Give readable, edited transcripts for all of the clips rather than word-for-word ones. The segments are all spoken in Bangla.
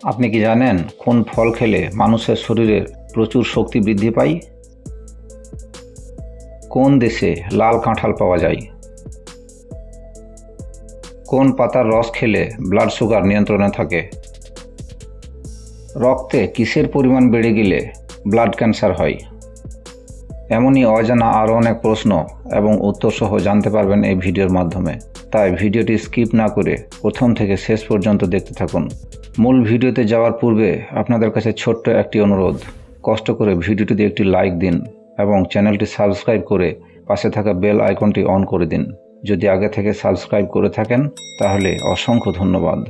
আপনি কি জানেন কোন ফল খেলে মানুষের শরীরে প্রচুর শক্তি বৃদ্ধি পায়? কোন দেশে লাল কাঁঠাল পাওয়া যায়? কোন পাতার রস খেলে ব্লাড সুগার নিয়ন্ত্রণে থাকে? রক্তে কিসের পরিমাণ বেড়ে গেলে ব্লাড ক্যান্সার হয়? এমনই অজানা আরও অনেক প্রশ্ন এবং উত্তর সহ জানতে পারবেন এই ভিডিওর মাধ্যমে। তাই ভিডিওটি স্কিপ না করে প্রথম থেকে শেষ পর্যন্ত দেখতে থাকুন। মূল ভিডিওতে যাওয়ার পূর্বে আপনাদের কাছে ছোট্ট একটি অনুরোধ, কষ্ট করে ভিডিওটিতে একটি লাইক দিন এবং চ্যানেলটি সাবস্ক্রাইব করে পাশে থাকা বেল আইকনটি অন করে দিন। যদি আগে থেকে সাবস্ক্রাইব করে থাকেন তাহলে অসংখ্য ধন্যবাদ।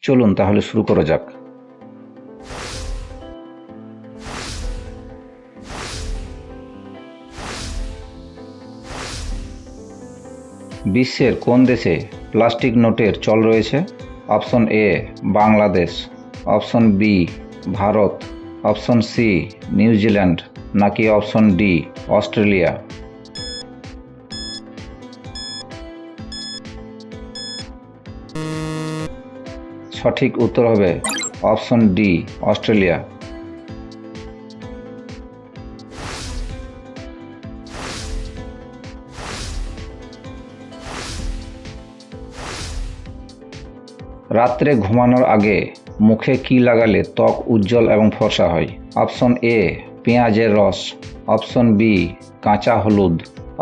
চলুন তাহলে শুরু করা যাক। বিশ্বের কোন দেশে প্লাস্টিক নোটের চল রয়েছে? Option A Bangladesh, option B Bharat, option C New Zealand, নাকি অপশন ডি অস্ট্রেলিয়া? সঠিক উত্তর হবে অপশন ডি অস্ট্রেলিয়া। রাত্রে ঘুমানোর আগে মুখে কি লাগালে ত্বক উজ্জ্বল এবং ফর্সা হয়? অপশন এ পেঁয়াজের রস, অপশন বি কাঁচা হলুদ,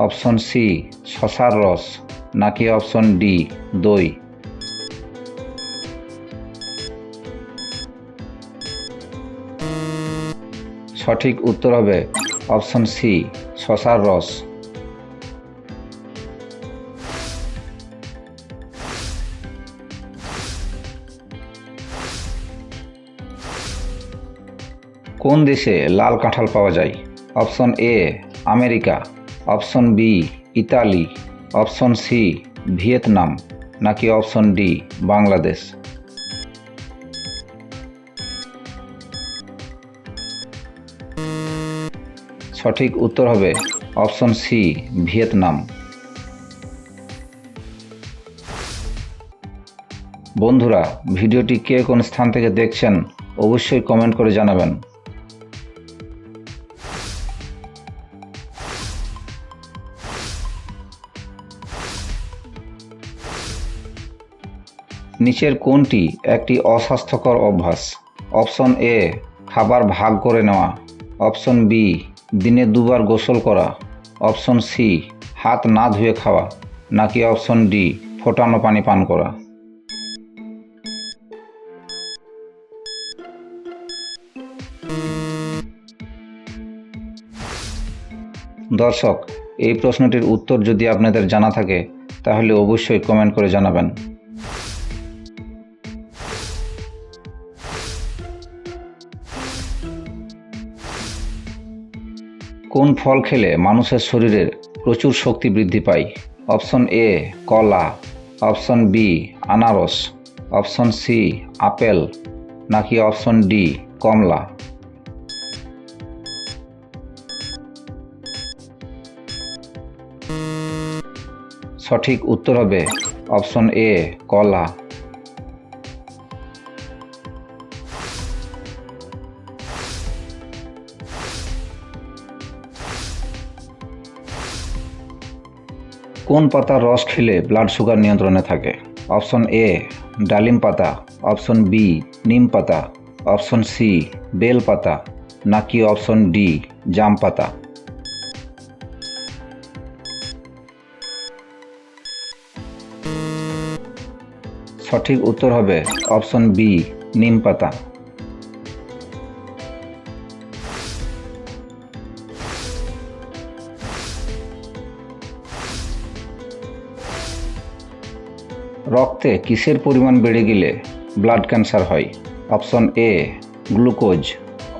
অপশন সি শসার রস, নাকি অপশন ডি দই? সঠিক উত্তর হবে অপশন সি শসার রস। কোন দেশে লাল কাঁঠাল পাওয়া যায়? Option A America, option B Italy, option C Vietnam, নাকি অপশন ডি বাংলাদেশ? সঠিক উত্তর হবে অপশন সি ভিয়েতনাম। বন্ধুরা, ভিডিওটি কে কোন স্থান থেকে দেখছেন অবশ্যই কমেন্ট করে জানাবেন। নিচের কোনটি একটি অস্বাস্থ্যকর অভ্যাস? অপশন এ খাবার ভাগ করে নেওয়া, অপশন বি দিনে দুবার গোসল করা, অপশন সি হাত না ধুয়ে খাওয়া, নাকি অপশন ডি ফোটানো পানি পান করা? দর্শক, এই প্রশ্নটির উত্তর যদি আপনাদের জানা থাকে তাহলে অবশ্যই কমেন্ট করে জানাবেন। কোন ফল খেলে মানুষের শরীরের প্রচুর শক্তি বৃদ্ধি পায়? অপশন এ কলা, অপশন বি আনারস, অপশন সি আপেল, নাকি অপশন ডি কমলা? সঠিক উত্তর হবে অপশন এ কলা। কোন পাতার রস খেলে ব্লাড সুগার নিয়ন্ত্রণে থাকে? অপশন এ ডালিম পাতা, অপশন বি নিম পাতা, অপশন সি বেল পাতা, নাকি অপশন ডি জাম পাতা? সঠিক উত্তর হবে অপশন বি নিম পাতা। রক্তে কিসের পরিমাণ বেড়ে গেলে ব্লাড ক্যান্সার হয়? Option A glucose,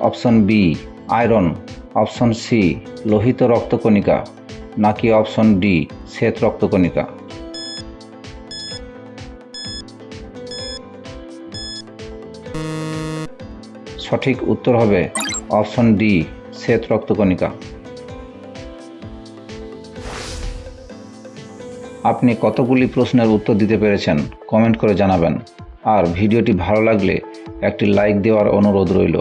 option B iron, option C লোহিত রক্তকণিকা, নাকি অপশন ডি শ্বেত রক্তকণিকা? সঠিক উত্তর হবে অপশন ডি শ্বেত রক্তকণিকা। আপনি কতগুলি প্রশ্নের উত্তর দিতে পেরেছেন কমেন্ট করে জানাবেন। আর ভিডিওটি ভালো লাগলে একটি লাইক দেওয়ার অনুরোধ রইল।